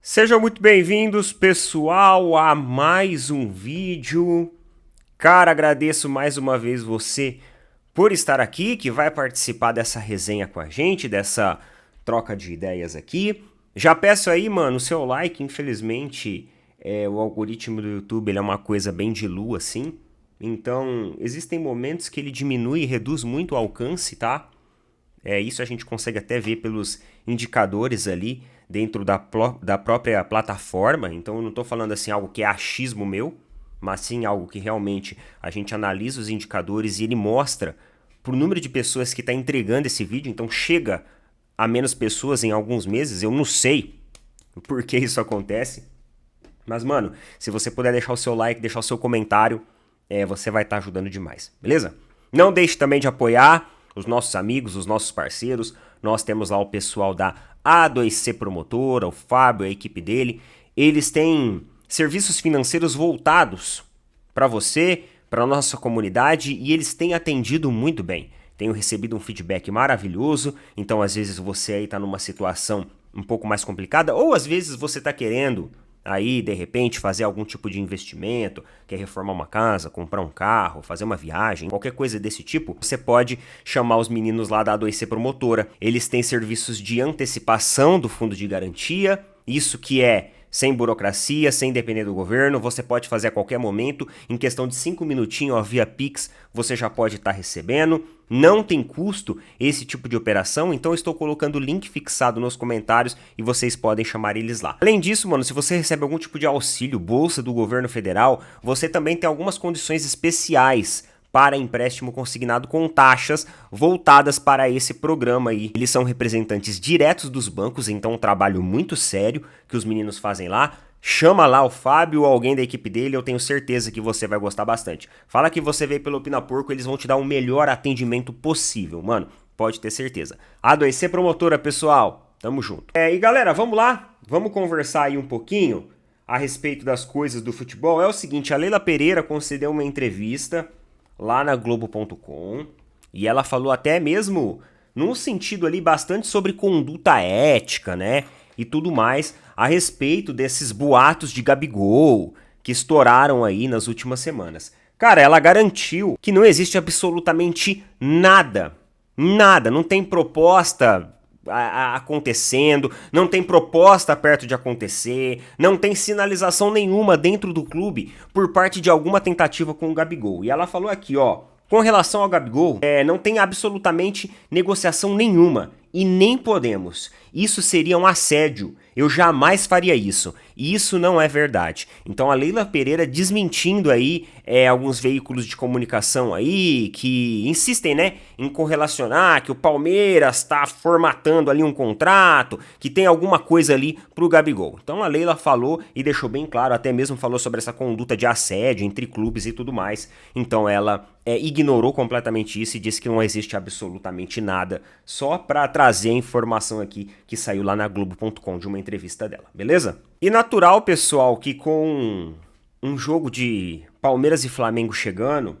Sejam muito bem-vindos, pessoal, a mais um vídeo. Cara, agradeço mais uma vez você por estar aqui, que vai participar dessa resenha com a gente, dessa troca de ideias aqui. Já peço aí, mano, o seu like. Infelizmente, o algoritmo do YouTube ele é uma coisa bem de lua, assim. Então, existem momentos que ele diminui e reduz muito o alcance, tá? Isso a gente consegue até ver pelos indicadores ali dentro da própria plataforma. Então eu não estou falando assim algo que é achismo meu, mas sim algo que realmente a gente analisa os indicadores e ele mostra por número de pessoas que está entregando esse vídeo. Então chega a menos pessoas em alguns meses. Eu não sei por que isso acontece. Mas, mano, se você puder deixar o seu like, deixar o seu comentário, você vai estar ajudando demais, beleza? Não deixe também de apoiar os nossos amigos, os nossos parceiros. Nós temos lá o pessoal da A2C Promotora, o Fábio, a equipe dele. Eles têm serviços financeiros voltados para você, para a nossa comunidade, e eles têm atendido muito bem. Tenho recebido um feedback maravilhoso, então às vezes você aí está numa situação um pouco mais complicada, ou às vezes você está querendo aí, de repente, fazer algum tipo de investimento, quer reformar uma casa, comprar um carro, fazer uma viagem, qualquer coisa desse tipo, você pode chamar os meninos lá da A2C Promotora. Eles têm serviços de antecipação do fundo de garantia, isso que é sem burocracia, sem depender do governo, você pode fazer a qualquer momento, em questão de 5 minutinhos, ó, via Pix, você já pode estar recebendo. Não tem custo esse tipo de operação, então eu estou colocando o link fixado nos comentários e vocês podem chamar eles lá. Além disso, mano, se você recebe algum tipo de auxílio, bolsa do governo federal, você também tem algumas condições especiais para empréstimo consignado com taxas voltadas para esse programa aí. Eles são representantes diretos dos bancos, então um trabalho muito sério que os meninos fazem lá. Chama lá o Fábio ou alguém da equipe dele, eu tenho certeza que você vai gostar bastante. Fala que você veio pelo Opina Porco, eles vão te dar o melhor atendimento possível, mano, pode ter certeza. A2C Promotora, pessoal, tamo junto. E galera, vamos lá? Vamos conversar aí um pouquinho a respeito das coisas do futebol. É o seguinte, a Leila Pereira concedeu uma entrevista lá na Globo.com, e ela falou até mesmo num sentido ali bastante sobre conduta ética, né, e tudo mais, a respeito desses boatos de Gabigol que estouraram aí nas últimas semanas. Cara, ela garantiu que não existe absolutamente nada, não tem proposta acontecendo, não tem proposta perto de acontecer, não tem sinalização nenhuma dentro do clube por parte de alguma tentativa com o Gabigol. E ela falou aqui, ó, com relação ao Gabigol, não tem absolutamente negociação nenhuma e nem podemos. Isso seria um assédio. Eu jamais faria isso. E isso não é verdade. Então a Leila Pereira desmentindo aí alguns veículos de comunicação aí que insistem, né, em correlacionar que o Palmeiras está formatando ali um contrato, que tem alguma coisa ali pro Gabigol. Então a Leila falou e deixou bem claro, até mesmo falou sobre essa conduta de assédio entre clubes e tudo mais. Então ela ignorou completamente isso e disse que não existe absolutamente nada, só para trazer a informação aqui que saiu lá na Globo.com de uma entrevista dela, beleza? E natural, pessoal, que com um jogo de Palmeiras e Flamengo chegando,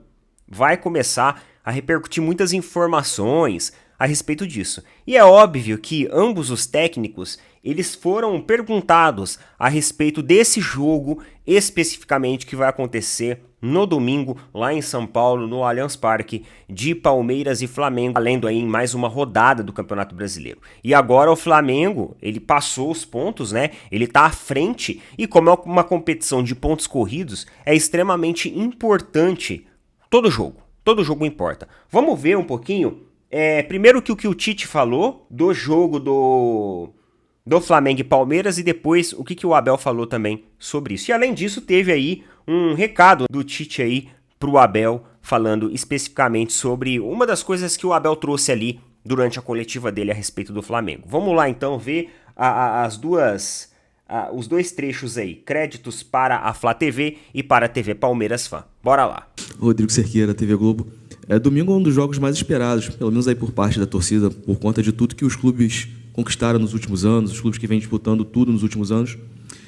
vai começar a repercutir muitas informações a respeito disso. E é óbvio que ambos os técnicos, eles foram perguntados a respeito desse jogo especificamente que vai acontecer no domingo, lá em São Paulo, no Allianz Parque, de Palmeiras e Flamengo, valendo aí em mais uma rodada do Campeonato Brasileiro. E agora o Flamengo, ele passou os pontos, né? Ele tá à frente, e como é uma competição de pontos corridos, é extremamente importante todo jogo importa. Vamos ver um pouquinho, primeiro o que o Tite falou do jogo do Flamengo e Palmeiras e depois o que o Abel falou também sobre isso. E além disso, teve aí um recado do Tite aí pro Abel, falando especificamente sobre uma das coisas que o Abel trouxe ali durante a coletiva dele a respeito do Flamengo. Vamos lá então ver os dois trechos aí, créditos para a Flá TV e para a TV Palmeiras Fã. Bora lá. Rodrigo Cerqueira, TV Globo. Domingo é um dos jogos mais esperados, pelo menos aí por parte da torcida, por conta de tudo que os clubes conquistaram nos últimos anos, os clubes que vêm disputando tudo nos últimos anos.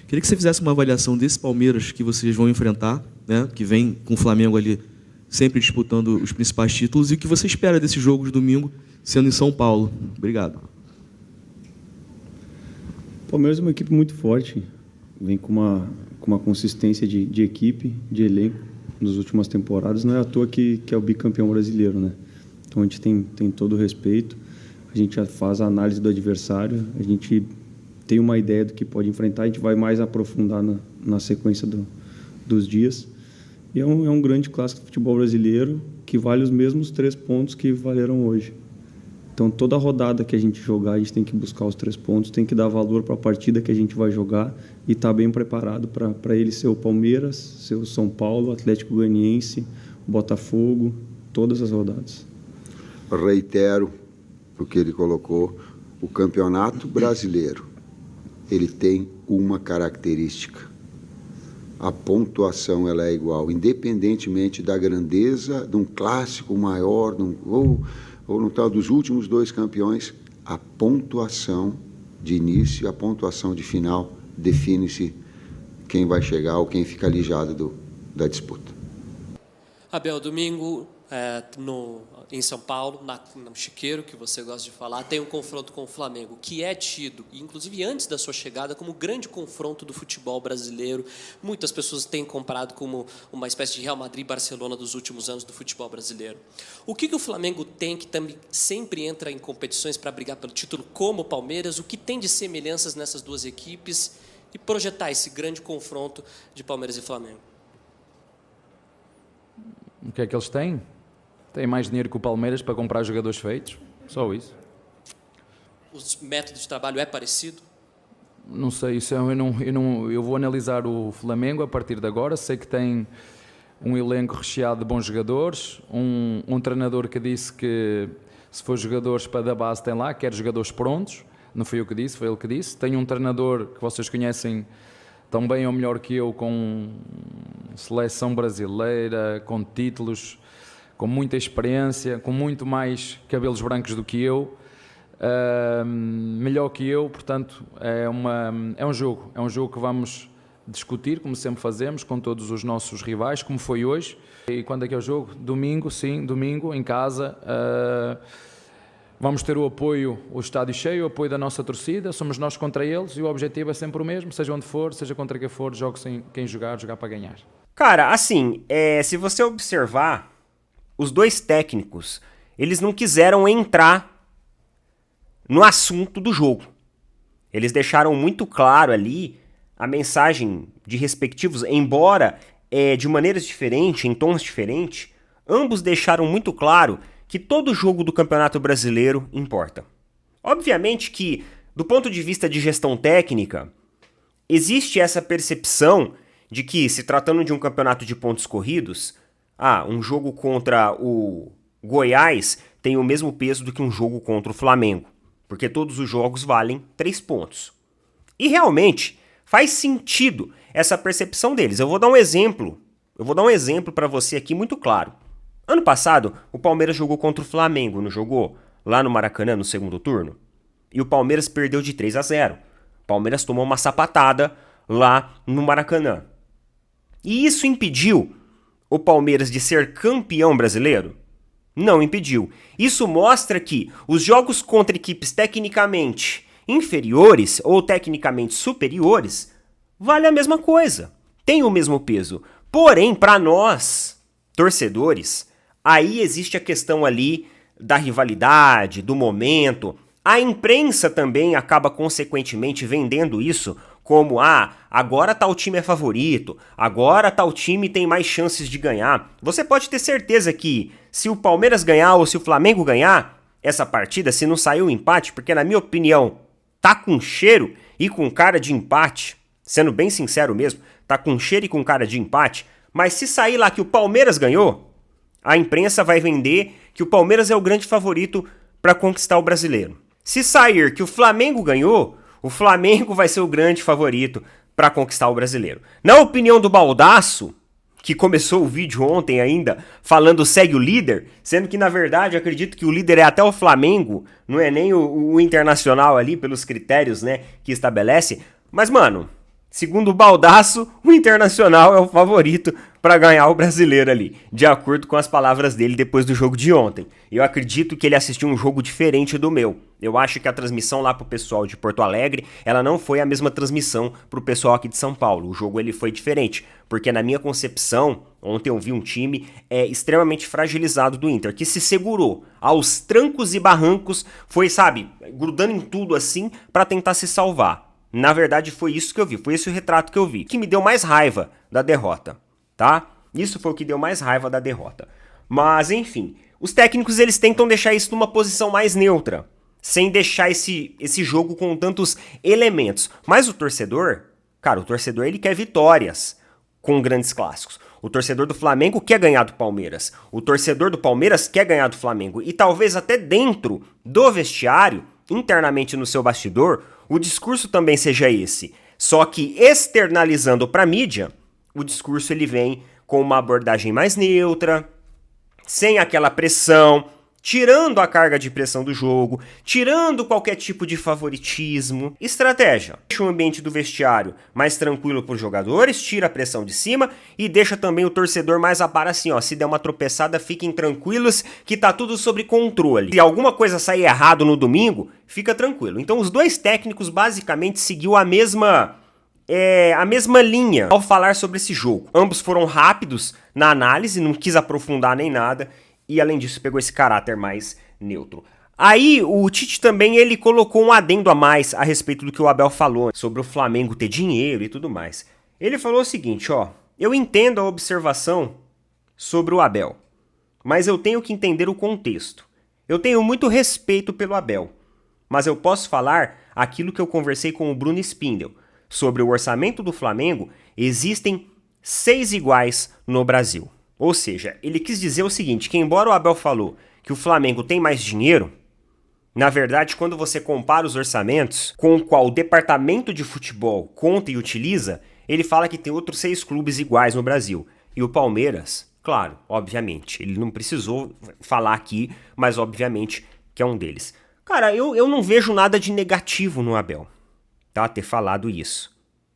Queria que você fizesse uma avaliação desse Palmeiras que vocês vão enfrentar, né, que vem com o Flamengo ali sempre disputando os principais títulos, e o que você espera desse jogo de domingo, sendo em São Paulo. Obrigado. Palmeiras é uma equipe muito forte, vem com uma consistência de equipe, de elenco nas últimas temporadas. Não é à toa que é o bicampeão brasileiro, né? Então a gente tem todo o respeito, a gente já faz a análise do adversário, a gente tem uma ideia do que pode enfrentar, a gente vai mais aprofundar na sequência dos dias. E é um grande clássico do futebol brasileiro que vale os mesmos 3 pontos que valeram hoje. Então, toda rodada que a gente jogar, a gente tem que buscar os 3 pontos, tem que dar valor para a partida que a gente vai jogar e estar bem preparado para ele ser o Palmeiras, ser o São Paulo, Atlético Goianiense, Botafogo, todas as rodadas. Reitero o que ele colocou, o Campeonato Brasileiro, ele tem uma característica. A pontuação ela é igual, independentemente da grandeza de um clássico maior, ou no tal dos últimos 2 campeões, a pontuação de início e a pontuação de final define-se quem vai chegar ou quem fica alijado da disputa. Abel, domingo em São Paulo, no Chiqueiro, que você gosta de falar, tem um confronto com o Flamengo, que é tido, inclusive antes da sua chegada, como o grande confronto do futebol brasileiro. Muitas pessoas têm comparado como uma espécie de Real Madrid e Barcelona dos últimos anos do futebol brasileiro. O que o Flamengo tem, que também sempre entra em competições para brigar pelo título, como o Palmeiras, o que tem de semelhanças nessas duas equipes e projetar esse grande confronto de Palmeiras e Flamengo? O que é que eles têm? Têm mais dinheiro que o Palmeiras para comprar jogadores feitos, só isso. Os métodos de trabalho é parecido? Não sei, isso eu vou analisar o Flamengo a partir de agora. Sei que tem um elenco recheado de bons jogadores, um treinador que disse que se for jogadores para da base tem lá, quer jogadores prontos, não fui eu que disse, foi ele que disse. Tem um treinador que vocês conhecem tão bem ou melhor que eu, com seleção brasileira, com títulos, com muita experiência, com muito mais cabelos brancos do que eu, melhor que eu, portanto é um jogo que vamos discutir, como sempre fazemos, com todos os nossos rivais, como foi hoje. E quando é que é o jogo? Domingo, sim, domingo, em casa. Vamos ter o apoio, o estádio cheio, o apoio da nossa torcida, somos nós contra eles e o objetivo é sempre o mesmo, seja onde for, seja contra quem for, jogue sem quem jogar para ganhar. Cara, assim, se você observar, os 2 técnicos, eles não quiseram entrar no assunto do jogo. Eles deixaram muito claro ali a mensagem de respectivos, embora de maneiras diferentes, em tons diferentes, ambos deixaram muito claro que todo jogo do Campeonato Brasileiro importa. Obviamente que, do ponto de vista de gestão técnica, existe essa percepção de que, se tratando de um campeonato de pontos corridos, um jogo contra o Goiás tem o mesmo peso do que um jogo contra o Flamengo, porque todos os jogos valem 3 pontos. E realmente faz sentido essa percepção deles. Eu vou dar um exemplo para você aqui muito claro. Ano passado, o Palmeiras jogou contra o Flamengo, não jogou? Lá no Maracanã, no segundo turno. E o Palmeiras perdeu de 3-0. O Palmeiras tomou uma sapatada lá no Maracanã. E isso impediu o Palmeiras de ser campeão brasileiro? Não impediu. Isso mostra que os jogos contra equipes tecnicamente inferiores ou tecnicamente superiores vale a mesma coisa. Tem o mesmo peso. Porém, para nós, torcedores, aí existe a questão ali da rivalidade, do momento. A imprensa também acaba consequentemente vendendo isso como, agora tal time é favorito, agora tal time tem mais chances de ganhar. Você pode ter certeza que se o Palmeiras ganhar ou se o Flamengo ganhar essa partida, se não sair o empate, porque na minha opinião tá com cheiro e com cara de empate, sendo bem sincero mesmo, tá com cheiro e com cara de empate, mas se sair lá que o Palmeiras ganhou, a imprensa vai vender que o Palmeiras é o grande favorito para conquistar o brasileiro. Se sair que o Flamengo ganhou, o Flamengo vai ser o grande favorito para conquistar o brasileiro. Na opinião do Baldasso, que começou o vídeo ontem ainda, falando segue o líder, sendo que na verdade eu acredito que o líder é até o Flamengo, não é nem o Internacional ali, pelos critérios, né, que estabelece. Mas, mano, Segundo o Baldasso, o Internacional é o favorito para ganhar o Brasileiro ali, de acordo com as palavras dele depois do jogo de ontem. Eu acredito que ele assistiu um jogo diferente do meu. Eu acho que a transmissão lá pro pessoal de Porto Alegre, ela não foi a mesma transmissão pro pessoal aqui de São Paulo. O jogo ele foi diferente, porque na minha concepção, ontem eu vi um time extremamente fragilizado do Inter, que se segurou aos trancos e barrancos, foi, sabe, grudando em tudo assim para tentar se salvar. Na verdade, foi isso que eu vi, foi esse o retrato que eu vi, que me deu mais raiva da derrota, tá? Isso foi o que deu mais raiva da derrota. Mas, enfim, os técnicos eles tentam deixar isso numa posição mais neutra, sem deixar esse jogo com tantos elementos. Mas o torcedor, cara, o torcedor ele quer vitórias com grandes clássicos. O torcedor do Flamengo quer ganhar do Palmeiras. O torcedor do Palmeiras quer ganhar do Flamengo. E talvez até dentro do vestiário, internamente no seu bastidor, o discurso também seja esse. Só que externalizando para a mídia, o discurso ele vem com uma abordagem mais neutra, sem aquela pressão, tirando a carga de pressão do jogo, tirando qualquer tipo de favoritismo. Estratégia: deixa o ambiente do vestiário mais tranquilo para os jogadores, tira a pressão de cima e deixa também o torcedor mais a par assim, ó, se der uma tropeçada, fiquem tranquilos que tá tudo sob controle. Se alguma coisa sair errado no domingo, fica tranquilo. Então os dois técnicos basicamente seguiu a mesma linha ao falar sobre esse jogo. Ambos foram rápidos na análise, não quis aprofundar nem nada. E além disso pegou esse caráter mais neutro. Aí o Tite também ele colocou um adendo a mais a respeito do que o Abel falou sobre o Flamengo ter dinheiro e tudo mais. Ele falou o seguinte, ó: eu entendo a observação sobre o Abel, mas eu tenho que entender o contexto. Eu tenho muito respeito pelo Abel, mas eu posso falar aquilo que eu conversei com o Bruno Spindel. Sobre o orçamento do Flamengo, existem 6 iguais no Brasil. Ou seja, ele quis dizer o seguinte, que embora o Abel falou que o Flamengo tem mais dinheiro, na verdade, quando você compara os orçamentos com o qual o departamento de futebol conta e utiliza, ele fala que tem outros 6 clubes iguais no Brasil. E o Palmeiras, claro, obviamente, ele não precisou falar aqui, mas obviamente que é um deles. Cara, eu não vejo nada de negativo no Abel, tá? Ter falado isso.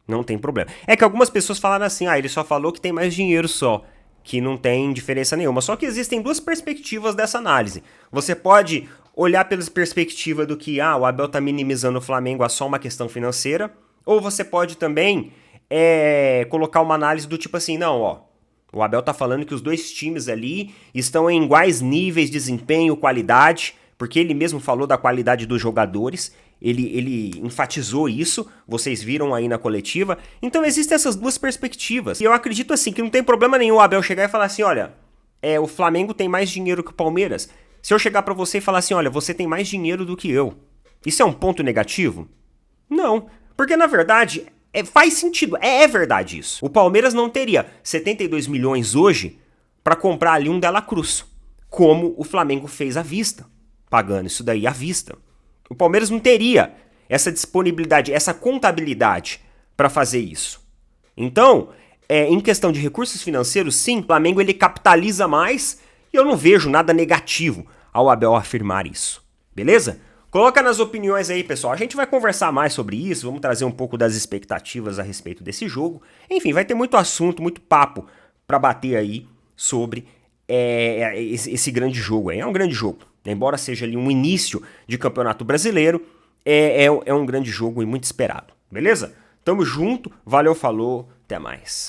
Não tem problema. É que algumas pessoas falaram assim, ele só falou que tem mais dinheiro só, que não tem diferença nenhuma. Só que existem duas perspectivas dessa análise. Você pode olhar pela perspectiva do que o Abel tá minimizando o Flamengo a só uma questão financeira, ou você pode também colocar uma análise do tipo assim, não, ó, o Abel tá falando que os dois times ali estão em iguais níveis de desempenho, qualidade, porque ele mesmo falou da qualidade dos jogadores, ele enfatizou isso, vocês viram aí na coletiva. Então existem essas duas perspectivas. E eu acredito assim que não tem problema nenhum o Abel chegar e falar assim, olha, o Flamengo tem mais dinheiro que o Palmeiras. Se eu chegar pra você e falar assim, olha, você tem mais dinheiro do que eu, isso é um ponto negativo? Não, porque na verdade faz sentido, é verdade isso. O Palmeiras não teria 72 milhões hoje pra comprar ali um Dela Cruz, como o Flamengo fez à vista, pagando isso daí à vista. O Palmeiras não teria essa disponibilidade, essa contabilidade para fazer isso. Então, em questão de recursos financeiros, sim, o Flamengo ele capitaliza mais e eu não vejo nada negativo ao Abel afirmar isso. Beleza? Coloca nas opiniões aí, pessoal. A gente vai conversar mais sobre isso, vamos trazer um pouco das expectativas a respeito desse jogo. Enfim, vai ter muito assunto, muito papo para bater aí sobre esse grande jogo aí. É um grande jogo. Embora seja ali um início de campeonato brasileiro, é um grande jogo e muito esperado. Beleza? Tamo junto, valeu, falou, até mais.